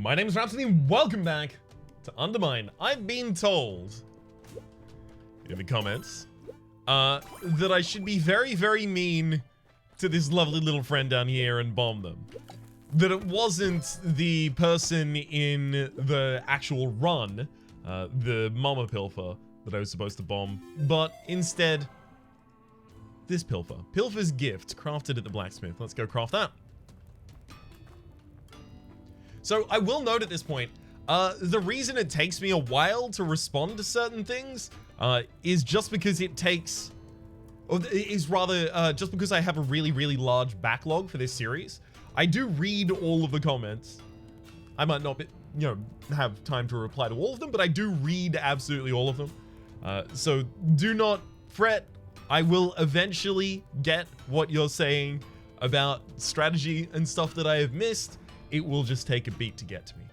My name is Rhapsody and welcome back to Undermine. I've been told in the comments that I should be very, very mean to this lovely little friend down here and bomb them. That it wasn't the person in the actual run, the Mama Pilfer, that I was supposed to bomb, but instead this Pilfer. Pilfer's gift, crafted at the blacksmith. Let's go craft that. So I will note at this point, the reason it takes me a while to respond to certain things is just because it takes, or is rather just because I have a really, really large backlog for this series. I do read all of the comments. I might not be, have time to reply to all of them, but I do read absolutely all of them. So do not fret. I will eventually get what you're saying about strategy and stuff that I have missed. It will just take a beat to get to me.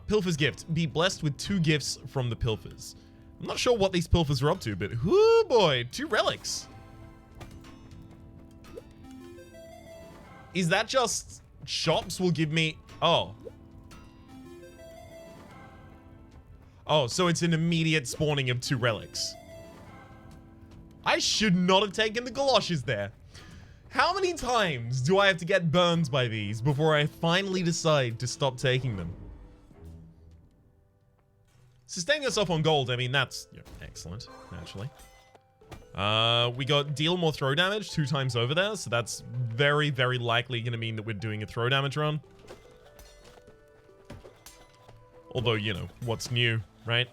Pilfer's gift. Be blessed with 2 gifts from the Pilfers. I'm not sure what these Pilfers are up to, but whoo boy, 2 relics. Is that just shops will give me... Oh, so it's an immediate spawning of 2 relics. I should not have taken the galoshes there. How many times do I have to get burned by these before I finally decide to stop taking them? Sustain yourself on gold. I mean, that's excellent, naturally. We got deal more throw damage 2 times over there, so that's very, very likely going to mean that we're doing a throw damage run. Although, what's new, right?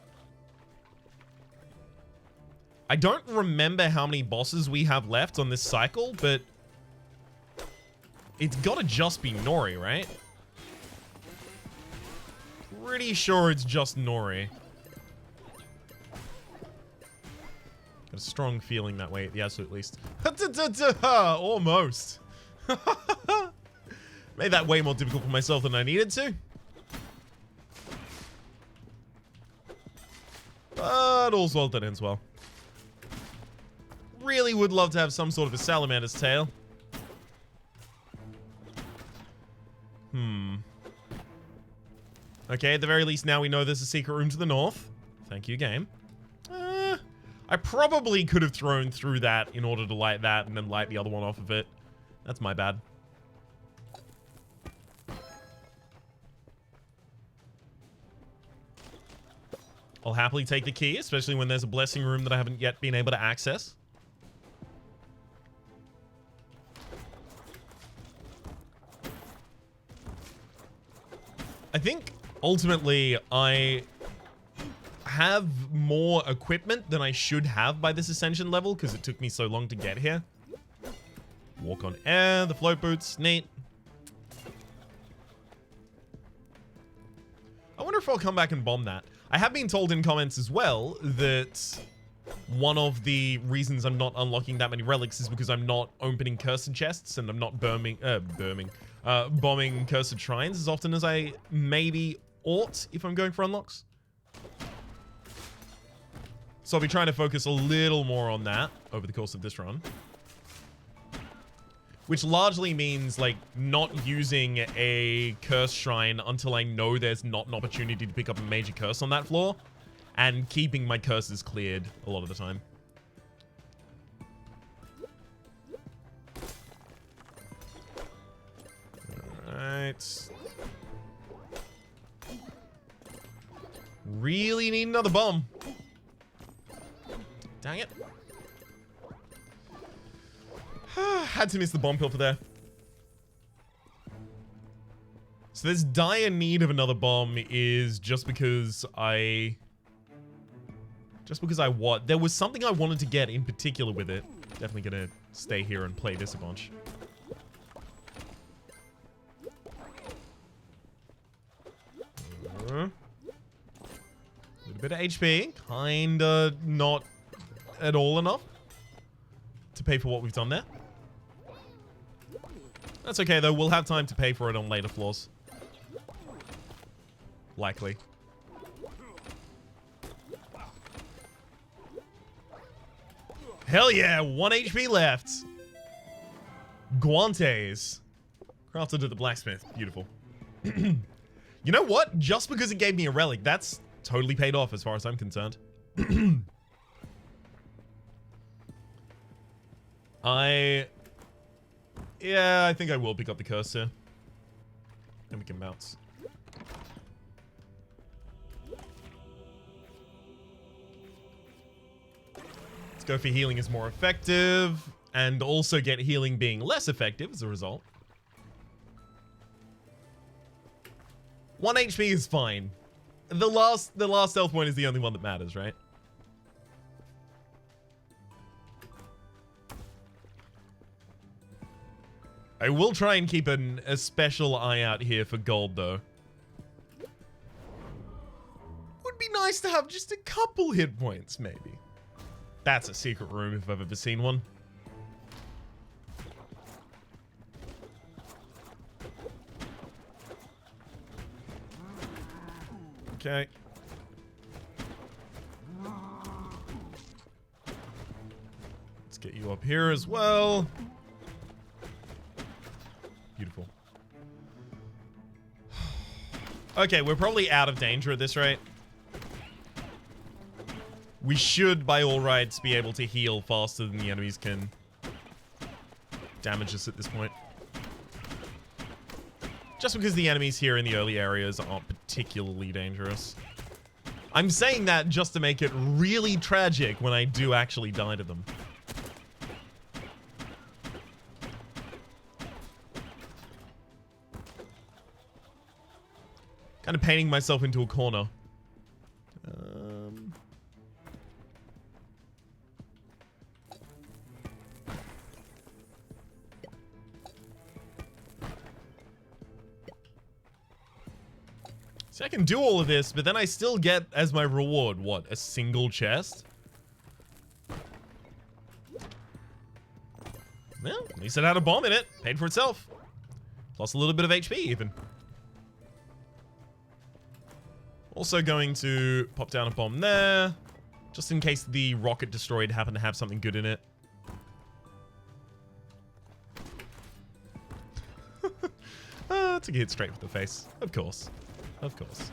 I don't remember how many bosses we have left on this cycle, but it's gotta just be Nori, right? Pretty sure it's just Nori. Got a strong feeling that way at the absolute least. Almost. Made that way more difficult for myself than I needed to. But all's well that ends well. Really would love to have some sort of a salamander's tail. Okay, at the very least now we know there's a secret room to the north. Thank you, game. I probably could have thrown through that in order to light that and then light the other one off of it. That's my bad. I'll happily take the key, especially when there's a blessing room that I haven't yet been able to access. I think ultimately I have more equipment than I should have by this ascension level because it took me so long to get here. Walk on air, the float boots, neat. I wonder if I'll come back and bomb that. I have been told in comments as well that one of the reasons I'm not unlocking that many relics is because I'm not opening cursed chests and I'm not bombing cursed shrines as often as I maybe ought if I'm going for unlocks. So I'll be trying to focus a little more on that over the course of this run. Which largely means, like, not using a curse shrine until I know there's not an opportunity to pick up a major curse on that floor. And keeping my curses cleared a lot of the time. Alright. Really need another bomb. Dang it. Had to miss the bomb Pilfer there. So this dire need of another bomb is just because I... what? There was something I wanted to get in particular with it. Definitely gonna stay here and play this a bunch. A little bit of HP. Kinda not at all enough to pay for what we've done there. That's okay though, we'll have time to pay for it on later floors. Likely. Hell yeah, 1 HP left. Guantes. Crafted at the blacksmith. Beautiful. You know what? Just because it gave me a relic, that's totally paid off as far as I'm concerned. Yeah, I think I will pick up the cursor. And we can bounce. Let's go for healing is more effective. And also get healing being less effective as a result. 1 HP is fine. The last health point is the only one that matters, right? I will try and keep a special eye out here for gold, though. Would be nice to have just a couple hit points, maybe. That's a secret room if I've ever seen one. Okay. Let's get you up here as well. Beautiful. Okay, we're probably out of danger at this rate. We should, by all rights, be able to heal faster than the enemies can damage us at this point. Just because the enemies here in the early areas aren't particularly dangerous. I'm saying that just to make it really tragic when I do actually die to them. Kind of painting myself into a corner. So I can do all of this, but then I still get as my reward, what, a single chest? Well, at least it had a bomb in it. Paid for itself. Plus a little bit of HP even. Also going to pop down a bomb there, just in case the rocket destroyed happened to have something good in it. Took a hit straight for the face. Of course. Of course.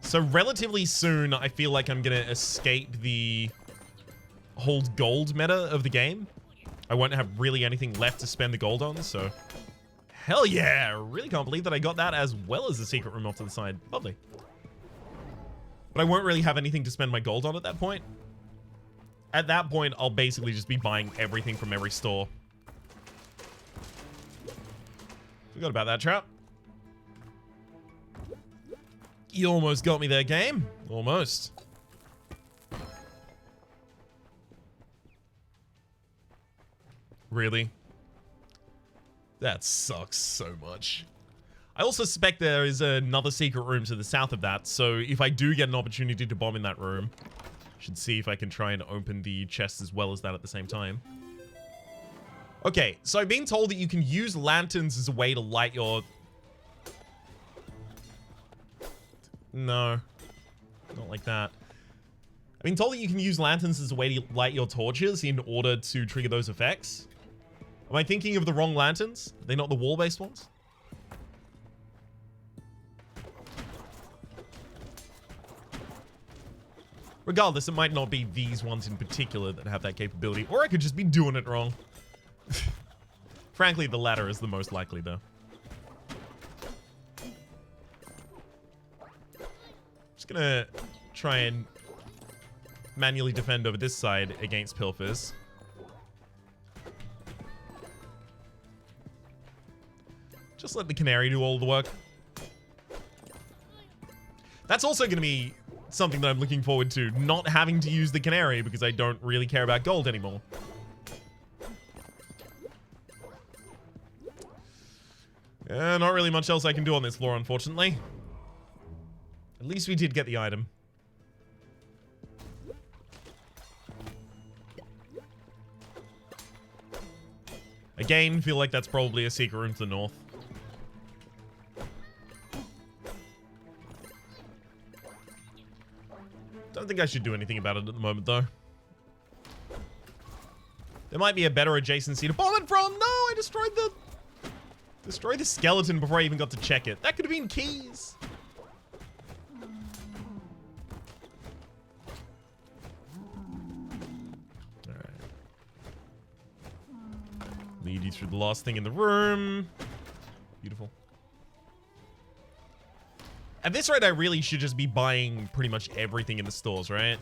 So relatively soon, I feel like I'm going to escape the hold gold meta of the game. I won't have really anything left to spend the gold on, so... Hell yeah! Really can't believe that I got that as well as the secret room off to the side. Lovely. But I won't really have anything to spend my gold on at that point. At that point, I'll basically just be buying everything from every store. Forgot about that trap. You almost got me there, game. Almost. Really? That sucks so much. I also suspect there is another secret room to the south of that, so if I do get an opportunity to bomb in that room, I should see if I can try and open the chest as well as that at the same time. Okay, so I've been told that you can use lanterns as a way to light your... No. Not like that. I've been told that you can use lanterns as a way to light your torches in order to trigger those effects. Am I thinking of the wrong lanterns? Are they not the wall-based ones? Regardless, it might not be these ones in particular that have that capability, or I could just be doing it wrong. Frankly, the latter is the most likely, though. Just gonna try and manually defend over this side against Pilfers. Just let the canary do all the work. That's also going to be something that I'm looking forward to, not having to use the canary because I don't really care about gold anymore. Not really much else I can do on this floor, unfortunately. At least we did get the item. Again, feel like that's probably a secret room to the north. Don't think I should do anything about it at the moment, though. There might be a better adjacency to bomb it from. No, I destroyed the Destroy the skeleton before I even got to check it. That could have been keys. Alright. Lead you through the last thing in the room. Beautiful. At this rate, I really should just be buying pretty much everything in the stores, right?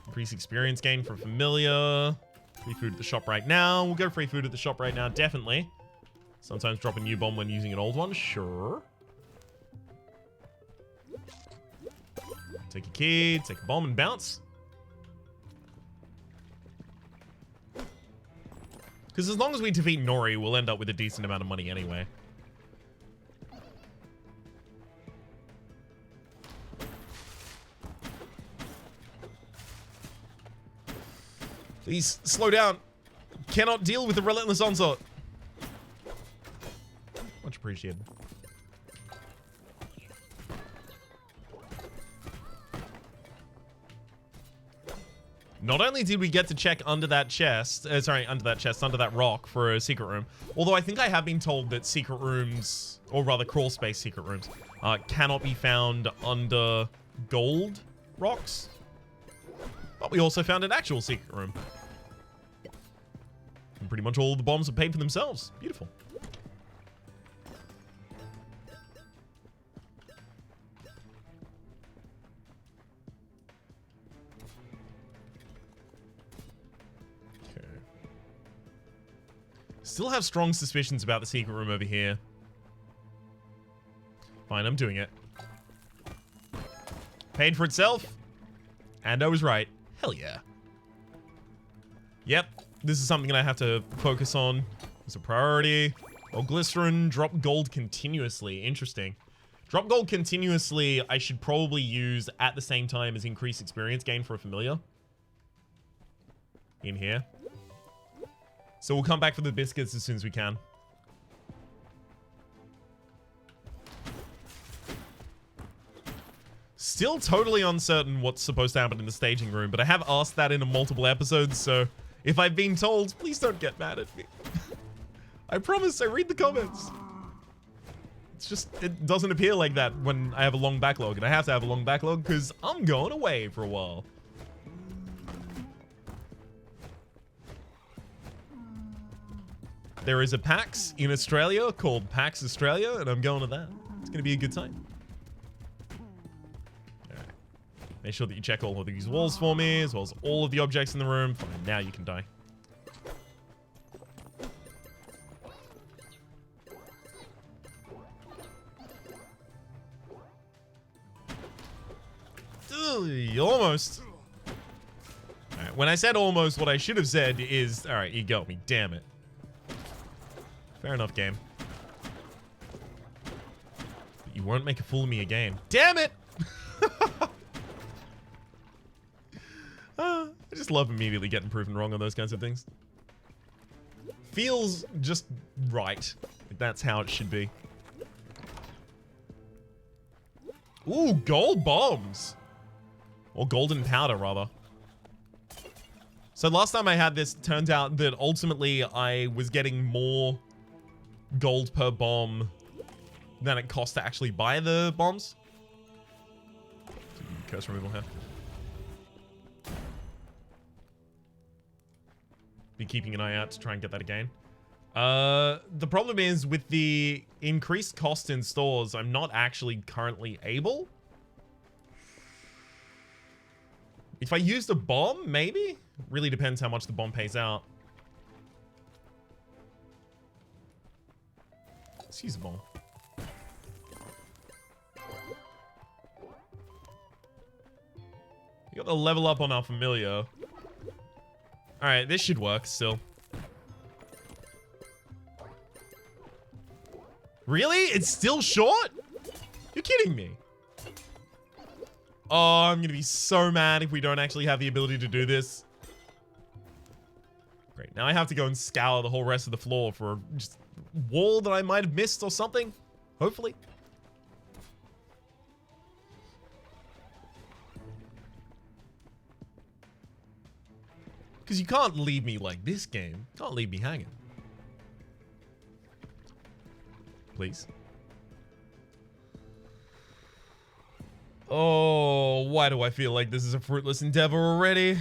Increase experience gain for familiar. Free food at the shop right now. We'll go free food at the shop right now, definitely. Sometimes drop a new bomb when using an old one, sure. Take a key, take a bomb and bounce. Because as long as we defeat Nori, we'll end up with a decent amount of money anyway. Please, slow down. Cannot deal with the relentless onslaught. Much appreciated. Not only did we get to check under that chest, under that rock for a secret room, although I think I have been told that secret rooms, or rather crawl space secret rooms, cannot be found under gold rocks. But we also found an actual secret room. And pretty much all of the bombs are paid for themselves. Beautiful. Okay. Still have strong suspicions about the secret room over here. Fine, I'm doing it. Paid for itself. And I was right. Hell yeah. Yep, this is something that I have to focus on. It's a priority. Oh, glycerin, drop gold continuously. Interesting. Drop gold continuously, I should probably use at the same time as increased experience gain for a familiar. In here. So we'll come back for the biscuits as soon as we can. Still totally uncertain what's supposed to happen in the staging room, but I have asked that in multiple episodes, so if I've been told, please don't get mad at me. I promise, I read the comments. It's just, it doesn't appear like that when I have a long backlog, and I have to have a long backlog because I'm going away for a while. There is a PAX in Australia called PAX Australia, and I'm going to that. It's going to be a good time. Make sure that you check all of these walls for me, as well as all of the objects in the room. Fine, now you can die. Ugh, almost. Alright, when I said almost, what I should have said is, alright, you got me, damn it. Fair enough, game. But you won't make a fool of me again. Damn it! I just love immediately getting proven wrong on those kinds of things. Feels just right. That's how it should be. Ooh, gold bombs. Or golden powder, rather. So last time I had this, it turned out that ultimately I was getting more gold per bomb than it cost to actually buy the bombs. Curse removal here. Be keeping an eye out to try and get that again. The problem is with the increased cost in stores, I'm not actually currently able. If I used a bomb, maybe? Really depends how much the bomb pays out. Let's use a bomb. You got the level up on our familiar. Alright, this should work still. Really? It's still short? You're kidding me. Oh, I'm gonna be so mad if we don't actually have the ability to do this. Great, now I have to go and scour the whole rest of the floor for just a wall that I might have missed or something. Hopefully. Because you can't leave me like this, game. You can't leave me hanging. please. Oh, why do I feel like this is a fruitless endeavor already?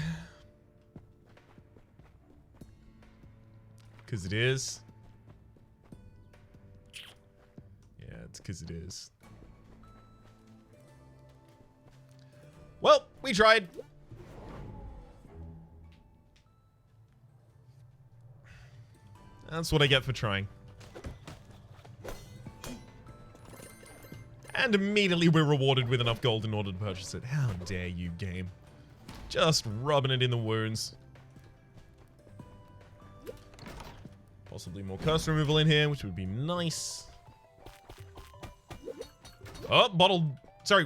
Because it is. Yeah, it's because it is. Well, we tried. That's what I get for trying. And immediately we're rewarded with enough gold in order to purchase it. How dare you, game. Just rubbing it in the wounds. Possibly more curse removal in here, which would be nice. Oh,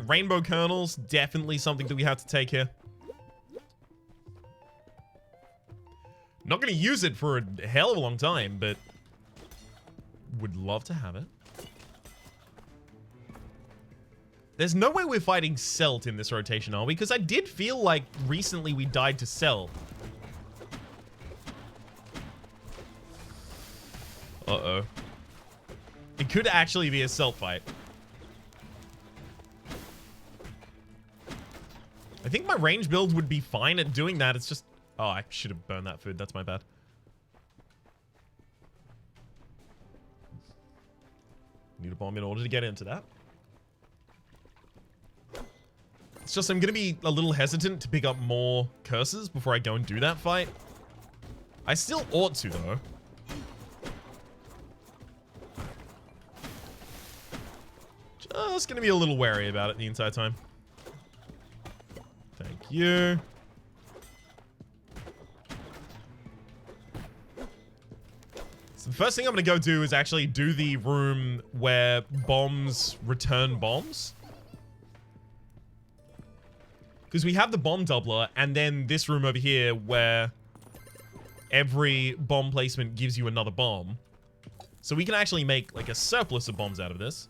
rainbow kernels. Definitely something that we have to take here. Not going to use it for a hell of a long time, but would love to have it. There's no way we're fighting Celt in this rotation, are we? Because I did feel like recently we died to Celt. Uh-oh. It could actually be a Celt fight. I think my range build would be fine at doing that. It's just... Oh, I should have burned that food. That's my bad. Need a bomb in order to get into that. It's just I'm going to be a little hesitant to pick up more curses before I go and do that fight. I still ought to, though. Just going to be a little wary about it the entire time. Thank you. So the first thing I'm going to go do is actually do the room where bombs return bombs. Because we have the bomb doubler, and then this room over here where every bomb placement gives you another bomb. So we can actually make like a surplus of bombs out of this.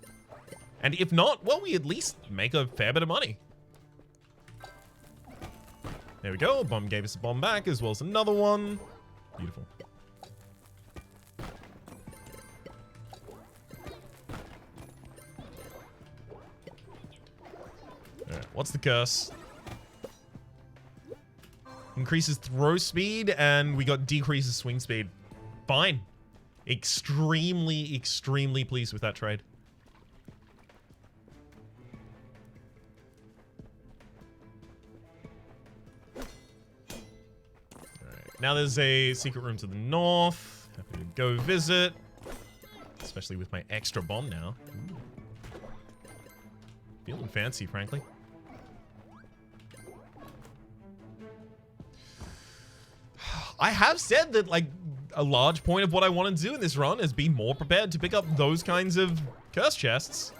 And if not, well, we at least make a fair bit of money. There we go. Bomb gave us a bomb back, as well as another one. Beautiful. Alright, what's the curse? Increases throw speed, and we got decreases swing speed. Fine. Extremely, extremely pleased with that trade. Alright, now there's a secret room to the north. Happy to go visit. Especially with my extra bomb now. Ooh. Feeling fancy, frankly. I have said that, like, a large point of what I want to do in this run is be more prepared to pick up those kinds of curse chests.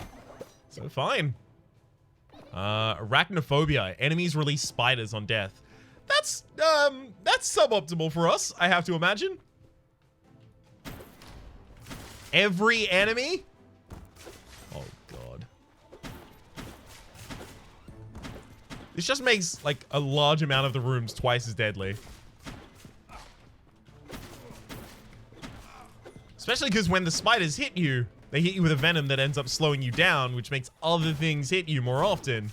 So, fine. Arachnophobia. Enemies release spiders on death. That's suboptimal for us, I have to imagine. Every enemy? Oh, God. This just makes, like, a large amount of the rooms twice as deadly. Especially because when the spiders hit you, they hit you with a venom that ends up slowing you down, which makes other things hit you more often.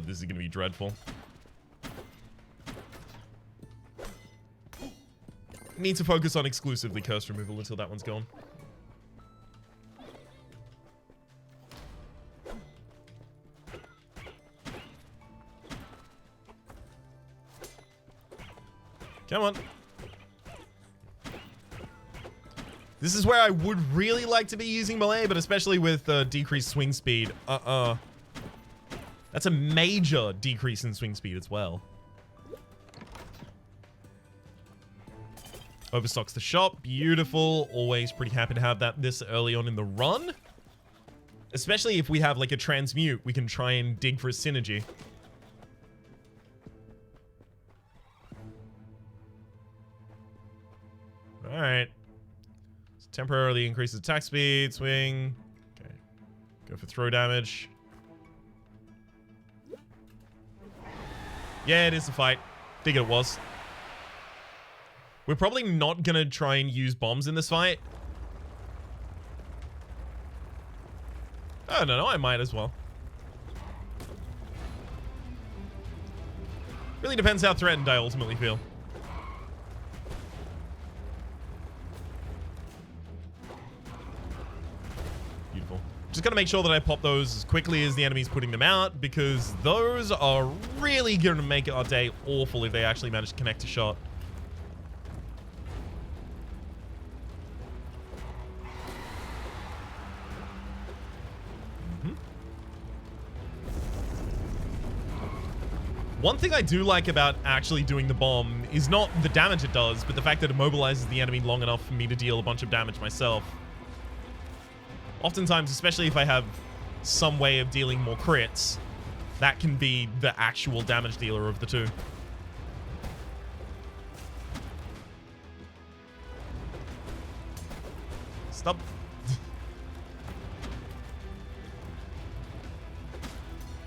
This is going to be dreadful. Need to focus on exclusively curse removal until that one's gone. Come on. This is where I would really like to be using melee, but especially with decreased swing speed. That's a major decrease in swing speed as well. Overstocks the shop. Beautiful. Always pretty happy to have that this early on in the run. Especially if we have like a transmute, we can try and dig for a synergy. Alright. Temporarily increases attack speed, swing. Okay. Go for throw damage. Yeah, it is a fight. Figured it was. We're probably not gonna try and use bombs in this fight. I don't know, I might as well. Really depends how threatened I ultimately feel. Beautiful. Just gotta make sure that I pop those as quickly as the enemy's putting them out, because those are really gonna make our day awful if they actually manage to connect a shot. One thing I do like about actually doing the bomb is not the damage it does, but the fact that it immobilizes the enemy long enough for me to deal a bunch of damage myself. Oftentimes, especially if I have some way of dealing more crits, that can be the actual damage dealer of the two. Stop.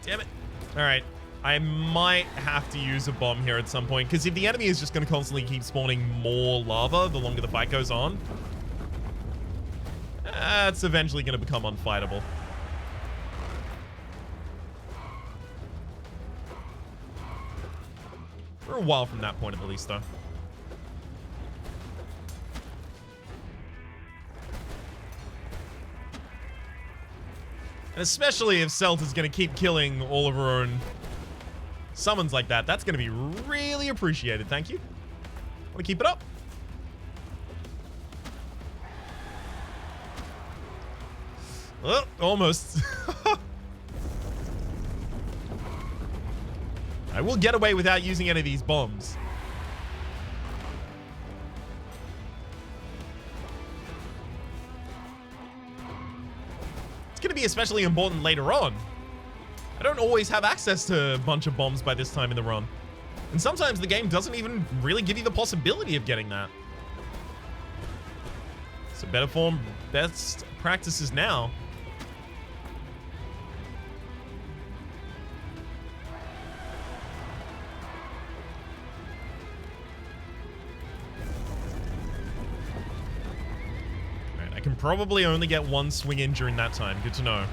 Damn it. All right. I might have to use a bomb here at some point, because if the enemy is just going to constantly keep spawning more lava the longer the fight goes on, it's eventually going to become unfightable. For a while from that point at least, though. And especially if Celt is going to keep killing all of her own summons like that, that's going to be really appreciated. Thank you. Want to keep it up? Oh, almost. I will get away without using any of these bombs. It's going to be especially important later on. I don't always have access to a bunch of bombs by this time in the run. And sometimes the game doesn't even really give you the possibility of getting that. So better form, best practices now. Alright, I can probably only get one swing in during that time. Good to know.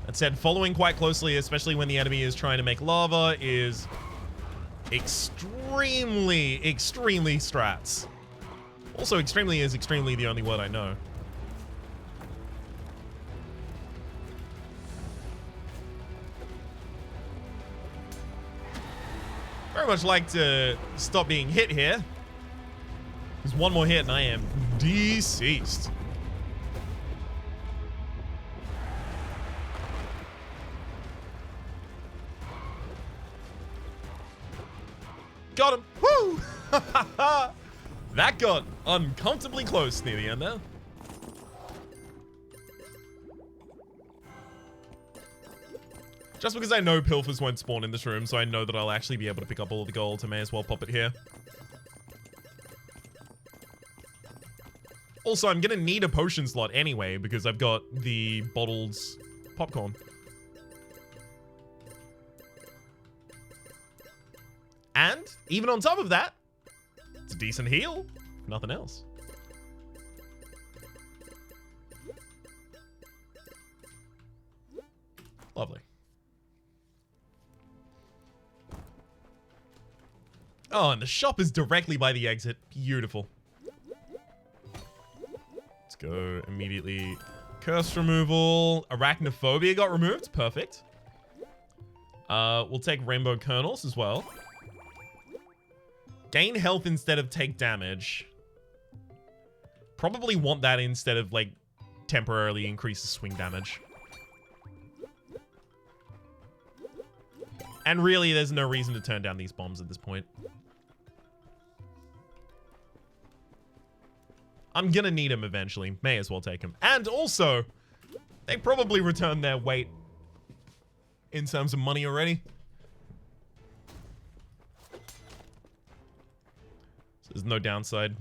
That said, following quite closely, especially when the enemy is trying to make lava, is extremely strats. Also, extremely is extremely the only word I know. Very much like to stop being hit here. There's one more hit and I am deceased. Got him. Woo! That got uncomfortably close near the end there. Just because I know pilfers won't spawn in this room, so I know that I'll actually be able to pick up all the gold, I may as well pop it here. Also, I'm gonna need a potion slot anyway, because I've got the bottled popcorn. And, even on top of that, it's a decent heal, if nothing else. Lovely. Oh, and the shop is directly by the exit. Beautiful. Let's go immediately. Curse removal. Arachnophobia got removed. Perfect. We'll take rainbow kernels as well. Gain health instead of take damage. Probably want that instead of, like, temporarily increase the swing damage. And really, there's no reason to turn down these bombs at this point. I'm gonna need them eventually. May as well take them. And also, they probably returned their weight in terms of money already. So there's no downside.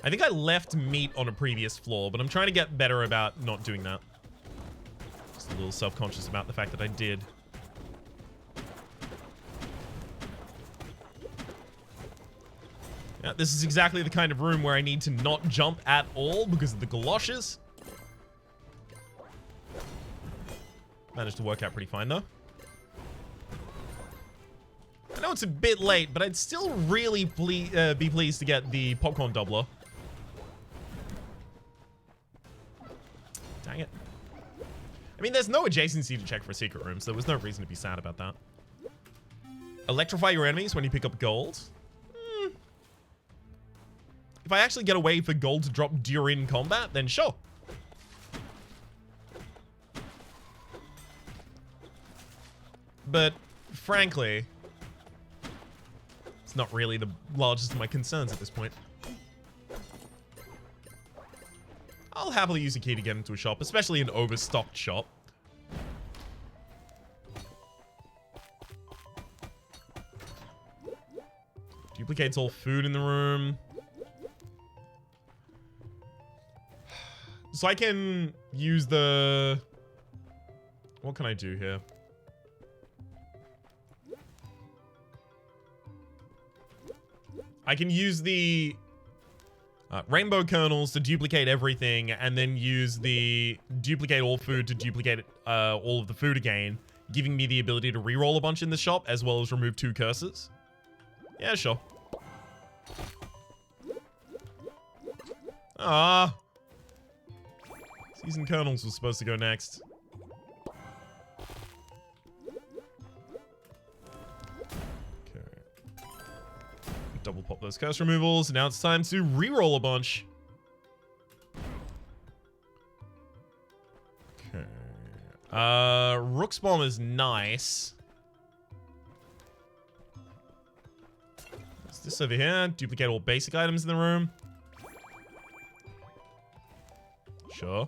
I think I left meat on a previous floor, but I'm trying to get better about not doing that. Just a little self-conscious about the fact that I did. Yeah, this is exactly the kind of room where I need to not jump at all because of the galoshes. Managed to work out pretty fine, though. I know it's a bit late, but I'd still really be pleased to get the popcorn doubler. Dang it. I mean, there's no adjacency to check for a secret room, so there was no reason to be sad about that. Electrify your enemies when you pick up gold. If I actually get a way for gold to drop during combat, then sure. But, frankly, it's not really the largest of my concerns at this point. I'll happily use a key to get into a shop, especially an overstocked shop. Duplicates all food in the room. So I can use the... What can I do here? I can use the rainbow kernels to duplicate everything, and then use the duplicate all food to duplicate all of the food again, giving me the ability to reroll a bunch in the shop, as well as remove 2 curses. Yeah, sure. Ah. Seasoned kernels was supposed to go next. Double pop those curse removals. Now it's time to reroll a bunch. Okay. Rook's Bomb is nice. What's this over here? Duplicate all basic items in the room. Sure.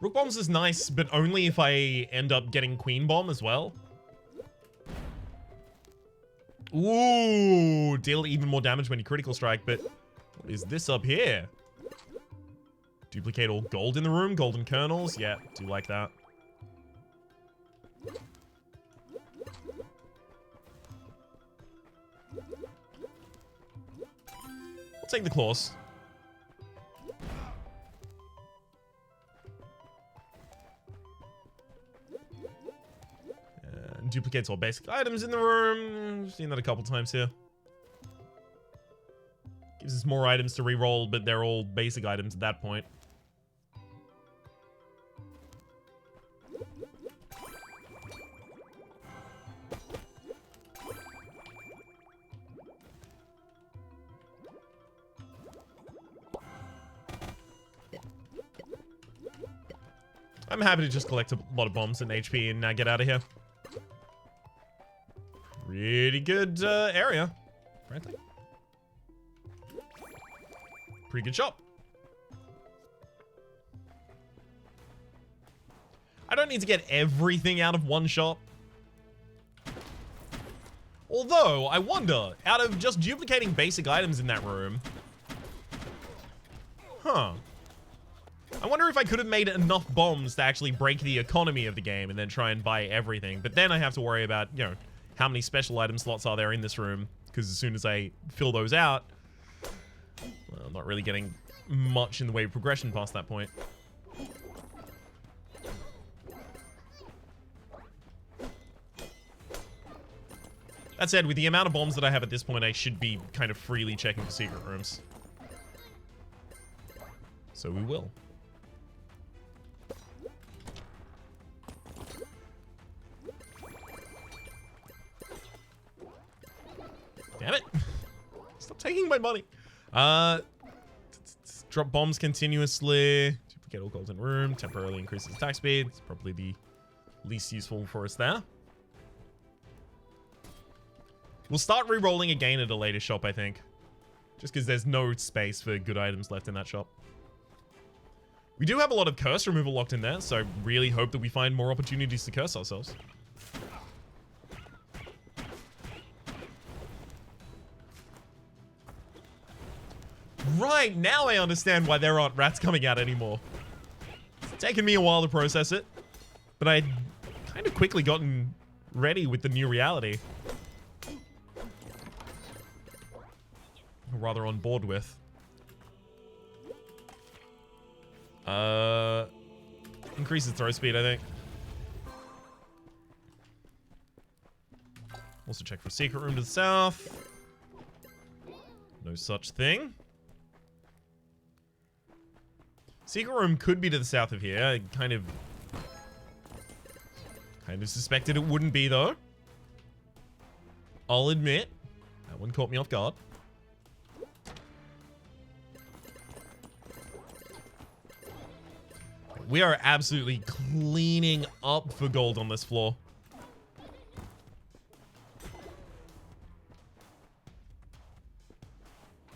Rook Bombs is nice, but only if I end up getting Queen Bomb as well. Ooh, deal even more damage when you critical strike, but what is this up here? Duplicate all gold in the room, golden kernels. Yeah, do like that. I'll take the claws. Duplicates all basic items in the room. Seen that a couple times here. Gives us more items to reroll, but they're all basic items at that point. I'm happy to just collect a lot of bombs and HP and get out of here. Pretty good area, frankly. Pretty good shop. I don't need to get everything out of one shop. Although, I wonder, out of just duplicating basic items in that room... Huh. I wonder if I could have made enough bombs to actually break the economy of the game and then try and buy everything. But then I have to worry about, you know, how many special item slots are there in this room? Because as soon as I fill those out, well, I'm not really getting much in the way of progression past that point. That said, with the amount of bombs that I have at this point, I should be kind of freely checking for secret rooms. So we will. Damn it. Stop taking my money. Drop bombs continuously. Duplicate all golden room. Temporarily increases attack speed. It's probably the least useful for us there. We'll start re-rolling again at a later shop, I think. Just because there's no space for good items left in that shop. We do have a lot of curse removal locked in there, so I really hope that we find more opportunities to curse ourselves. right, now I understand why there aren't rats coming out anymore. It's taken me a while to process it, but I'd kind of quickly gotten ready with the new reality. Or rather on board with. Increases throw speed, I think. Also check for a secret room to the south. No such thing. Secret room could be to the south of here. I kind of suspected it wouldn't be, though. I'll admit. That one caught me off guard. We are absolutely cleaning up for gold on this floor.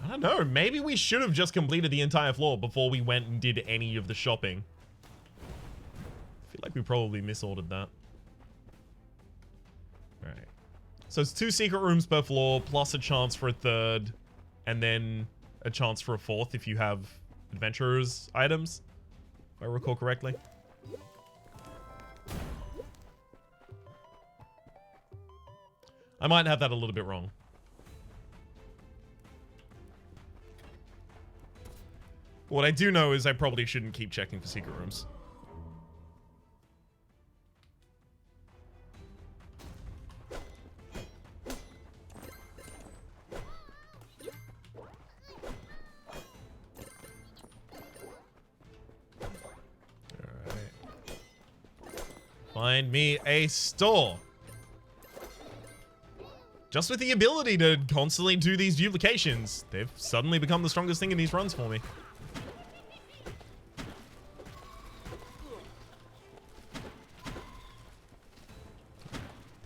I don't know. Maybe we should have just completed the entire floor before we went and did any of the shopping. I feel like we probably misordered that. Alright. So it's 2 secret rooms per floor, plus a chance for a third, and then a chance for a fourth if you have adventurers items, if I recall correctly. I might have that a little bit wrong. What I do know is I probably shouldn't keep checking for secret rooms. Alright. Find me a store. Just with the ability to constantly do these duplications, they've suddenly become the strongest thing in these runs for me.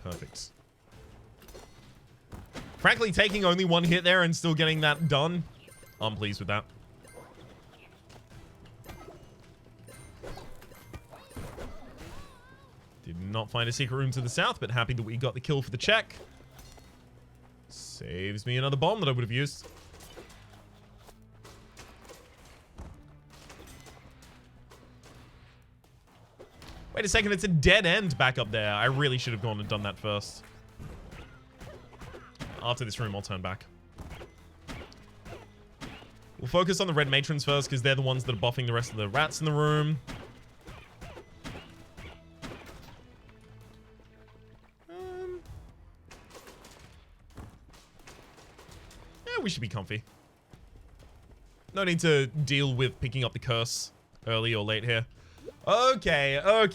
Perfect. Frankly, taking only 1 hit there and still getting that done, I'm pleased with that. Did not find a secret room to the south, but happy that we got the kill for the check. Saves me another bomb that I would have used. Wait a second, it's a dead end back up there. I really should have gone and done that first. After this room, I'll turn back. We'll focus on the red matrons first, because they're the ones that are buffing the rest of the rats in the room. Yeah, we should be comfy. No need to deal with picking up the curse early or late here. Okay. What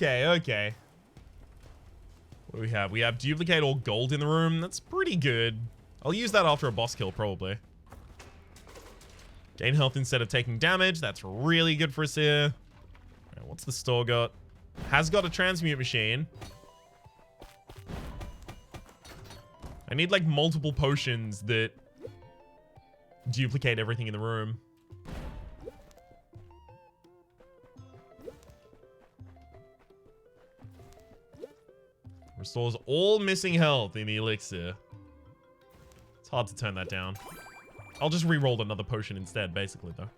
do we have? We have duplicate all gold in the room. That's pretty good. I'll use that after a boss kill, probably. Gain health instead of taking damage. That's really good for us here. Right, what's the store got? Has got a transmute machine. I need, like, multiple potions that duplicate everything in the room. Restores all missing health in the elixir. It's hard to turn that down. I'll just re-roll another potion instead, basically, though.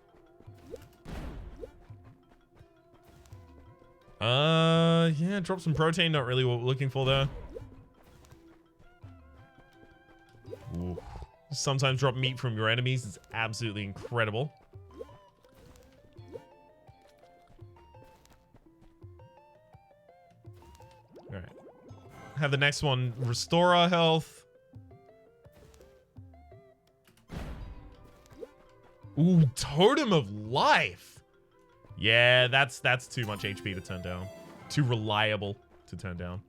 Yeah, drop some protein. Not really what we're looking for there. Ooh. Sometimes drop meat from your enemies. It's absolutely incredible. Alright. Have the next one restore our health. Ooh, Totem of Life. Yeah, that's too much HP to turn down. Too reliable to turn down.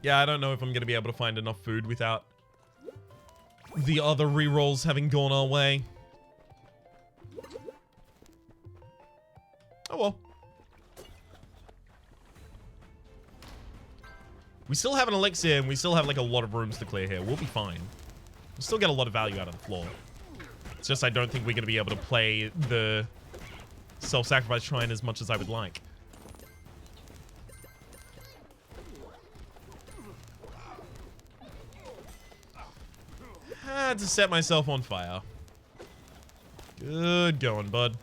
Yeah, I don't know if I'm going to be able to find enough food without the other rerolls having gone our way. Oh well. We still have an elixir, and we still have, like, a lot of rooms to clear here. We'll be fine. We'll still get a lot of value out of the floor. It's just I don't think we're going to be able to play the self-sacrifice shrine as much as I would like. I had to set myself on fire. Good going, bud.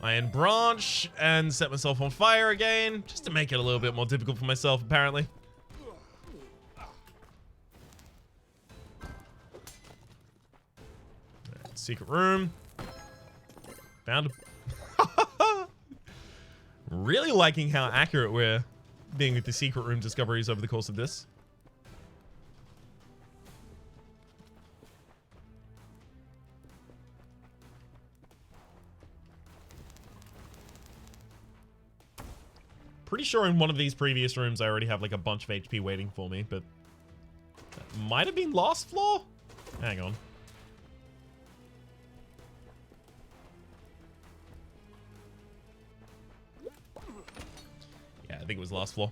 Iron branch and set myself on fire again, just to make it a little bit more difficult for myself, apparently. Right, secret room. Found him. Really liking how accurate we're being with the secret room discoveries over the course of this. Pretty sure in one of these previous rooms I already have like a bunch of HP waiting for me, but that might have been last floor? Hang on. Yeah, I think it was last floor.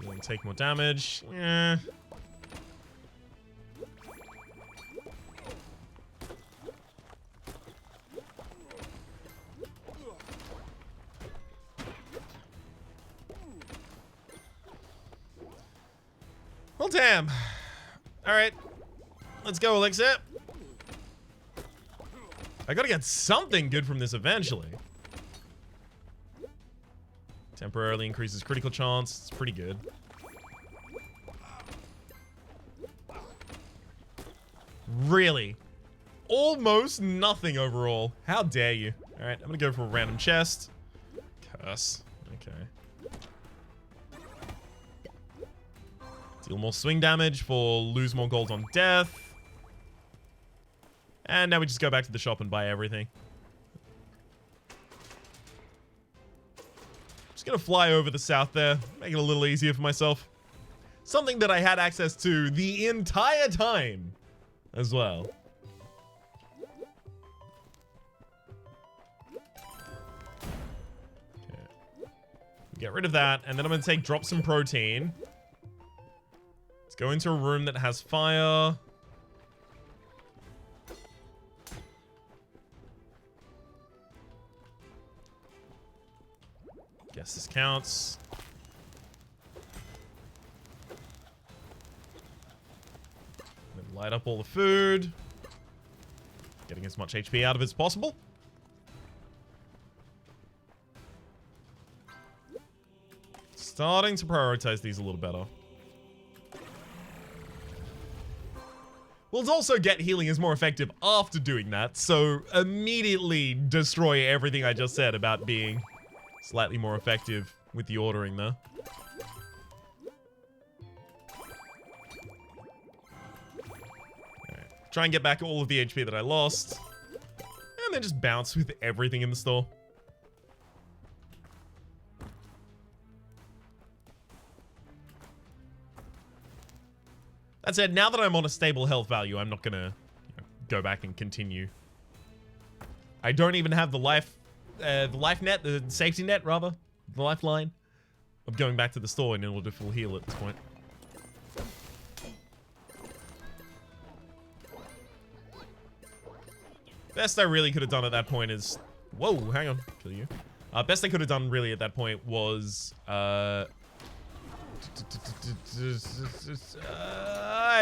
Dealing, take more damage. Yeah. Well, damn. Alright. Let's go, Elixir. I gotta get something good from this eventually. Temporarily increases critical chance. It's pretty good. Really? Almost nothing overall. How dare you? Alright, I'm gonna go for a random chest. Curse. Okay. Deal more swing damage for lose more gold on death. And now we just go back to the shop and buy everything. Just gonna fly over the south there, make it a little easier for myself. Something that I had access to the entire time as well. Okay. Get rid of that, and then I'm gonna take drop some protein. Let's go into a room that has fire. Guess this counts. Then light up all the food. Getting as much HP out of it as possible. Starting to prioritize these a little better. We'll also get healing is more effective after doing that, so immediately destroy everything I just said about being slightly more effective with the ordering there. Right. Try and get back all of the HP that I lost. And then just bounce with everything in the store. That said, now that I'm on a stable health value, I'm not gonna go back and continue. I don't even have the life net, the safety net rather, the lifeline of going back to the store in order to full heal at this point. Best I really could have done at that point is, whoa, hang on, kill you. Best I could have done really at that point was, I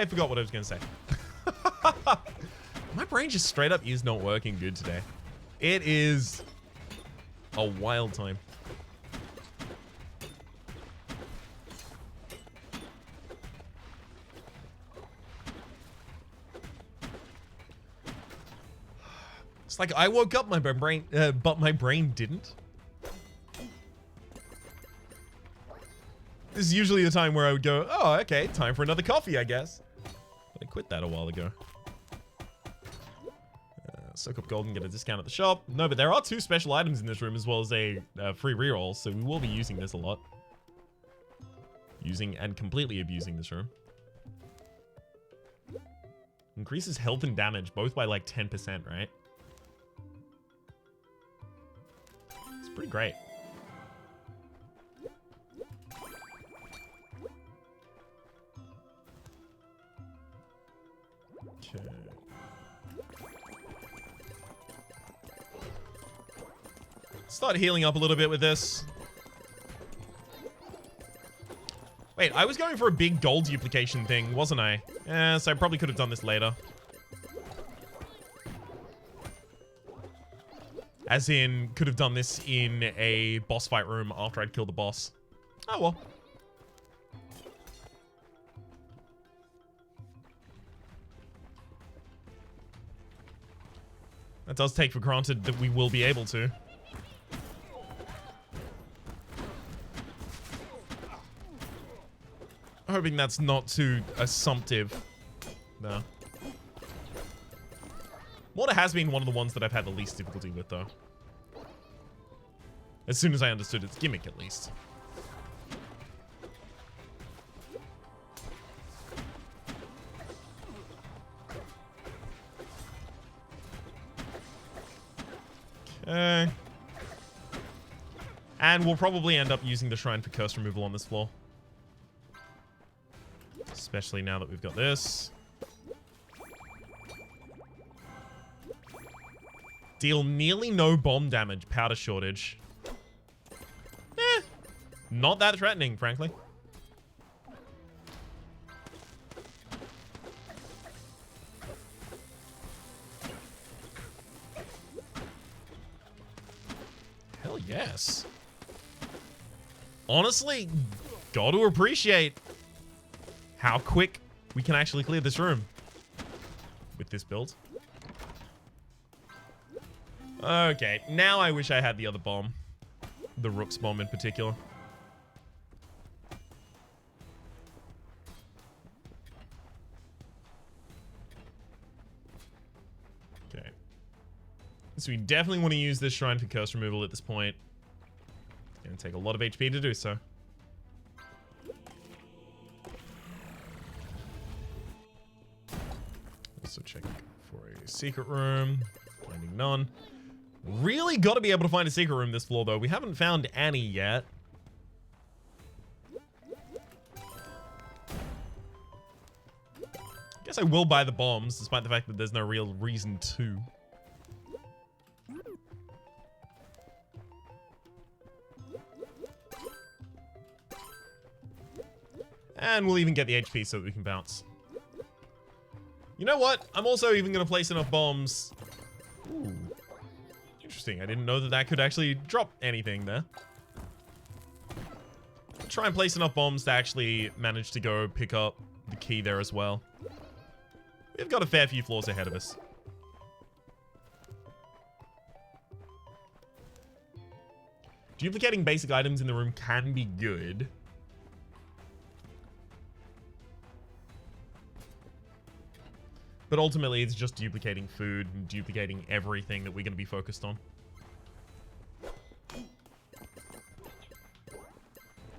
forgot what I was gonna say. My brain just straight up is not working good today. It is a wild time. It's like I woke up, but my brain didn't. This is usually the time where I would go, oh, okay, time for another coffee, I guess. But I quit that a while ago. Soak up gold and get a discount at the shop. No, but there are 2 special items in this room as well as a free reroll, so we will be using this a lot. Using and completely abusing this room. Increases health and damage, both by like 10%, right? It's pretty great. Okay. Start healing up a little bit with this. Wait, I was going for a big gold duplication thing, wasn't I? So I probably could have done this later. As in, could have done this in a boss fight room after I'd killed the boss. Oh well. That does take for granted that we will be able to. Hoping that's not too assumptive. No. Mortar has been one of the ones that I've had the least difficulty with, though. As soon as I understood its gimmick, at least. Okay. And we'll probably end up using the Shrine for curse removal on this floor. Especially now that we've got this. Deal nearly no bomb damage, powder shortage. Not that threatening, frankly. Hell yes. Honestly, got to appreciate how quick we can actually clear this room with this build. Okay, now I wish I had the other bomb. The Rook's bomb in particular. Okay. So we definitely want to use this Shrine for curse removal at this point. It's going to take a lot of HP to do so. Also check for a secret room. Finding none. Really got to be able to find a secret room this floor, though. We haven't found any yet. Guess I will buy the bombs, despite the fact that there's no real reason to. And we'll even get the HP so that we can bounce. You know what? I'm also even going to place enough bombs. Ooh. Interesting. I didn't know that that could actually drop anything there. I'll try and place enough bombs to actually manage to go pick up the key there as well. We've got a fair few floors ahead of us. Duplicating basic items in the room can be good. But ultimately, it's just duplicating food and duplicating everything that we're going to be focused on.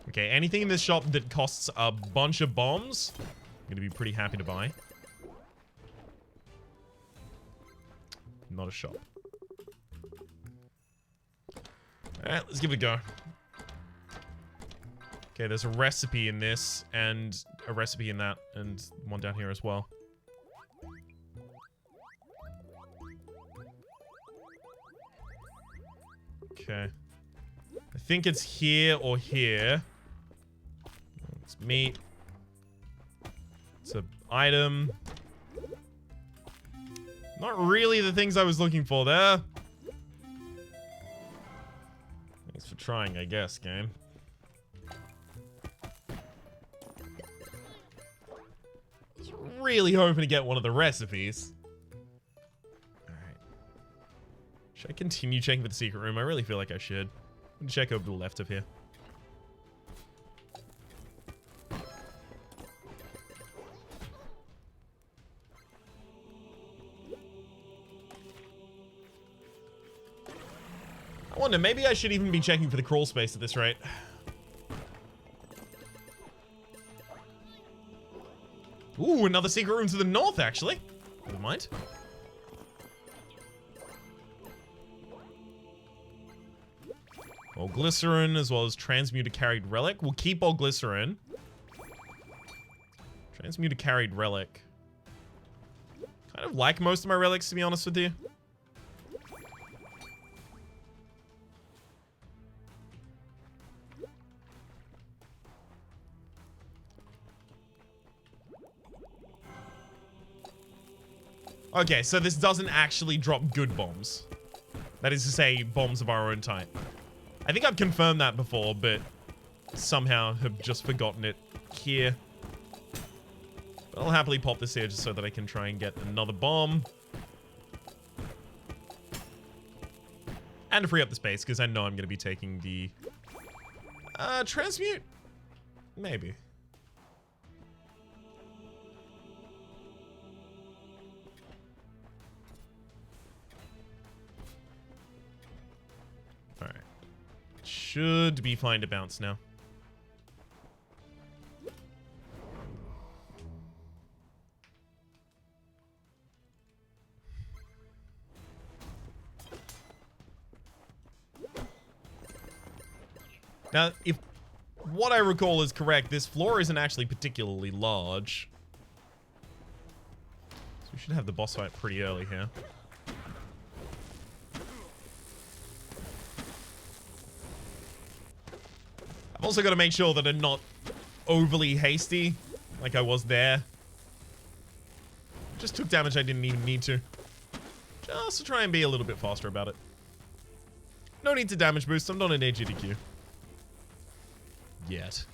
Okay, anything in this shop that costs a bunch of bombs, I'm going to be pretty happy to buy. Not a shop. Alright, let's give it a go. Okay, there's a recipe in this, and a recipe in that, and one down here as well. Okay. I think it's here or here. It's meat. It's an item. Not really the things I was looking for there. Thanks for trying, I guess, game. I was really hoping to get one of the recipes. Should I continue checking for the secret room? I really feel like I should. I'm gonna check over to the left of here. I wonder, maybe I should even be checking for the crawl space at this rate. Ooh, another secret room to the north, actually. Never mind. All glycerin, as well as transmuter carried relic. We'll keep all glycerin. Transmuter carried relic. Kind of like most of my relics, to be honest with you. Okay, so this doesn't actually drop good bombs. That is to say, bombs of our own type. I think I've confirmed that before, but somehow have just forgotten it here. But I'll happily pop this here just so that I can try and get another bomb. And to free up the space, because I know I'm going to be taking the... transmute? Maybe. Alright. Should be fine to bounce now. Now, if what I recall is correct, this floor isn't actually particularly large. So we should have the boss fight pretty early here. I've also got to make sure that I'm not overly hasty, like I was there. Just took damage I didn't even need to. Just to try and be a little bit faster about it. No need to damage boost, I'm not an AGDQ. Yet.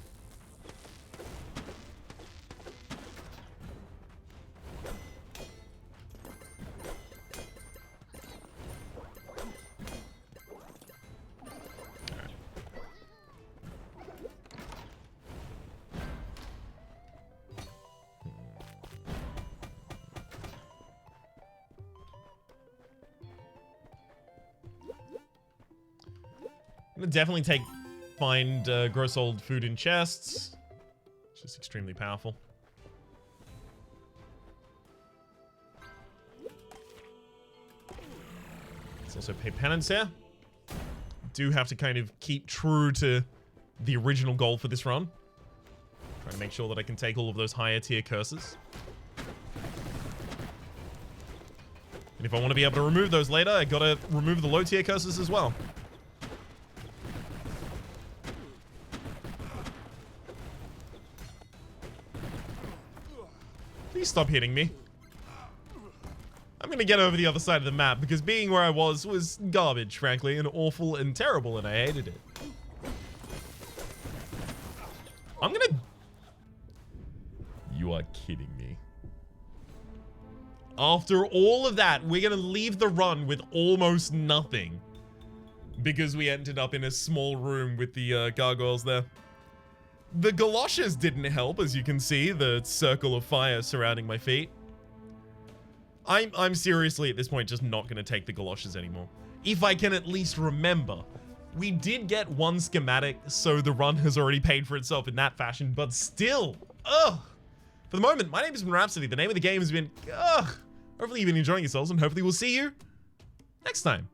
I'm gonna definitely find gross old food in chests. It's just extremely powerful. Let's also pay penance here. Do have to kind of keep true to the original goal for this run. Trying to make sure that I can take all of those higher tier curses. And if I want to be able to remove those later, I gotta remove the low tier curses as well. Please stop hitting me. I'm gonna get over the other side of the map because being where I was garbage, frankly, and awful and terrible, and I hated it. I'm gonna... You are kidding me. After all of that, we're gonna leave the run with almost nothing because we ended up in a small room with the gargoyles there. The galoshes didn't help, as you can see, the circle of fire surrounding my feet. I'm seriously at this point just not going to take the galoshes anymore. If I can at least remember. We did get one schematic, so the run has already paid for itself in that fashion, but still, ugh. For the moment, my name has been Rhapsody. The name of the game has been, ugh. Hopefully you've been enjoying yourselves, and hopefully we'll see you next time.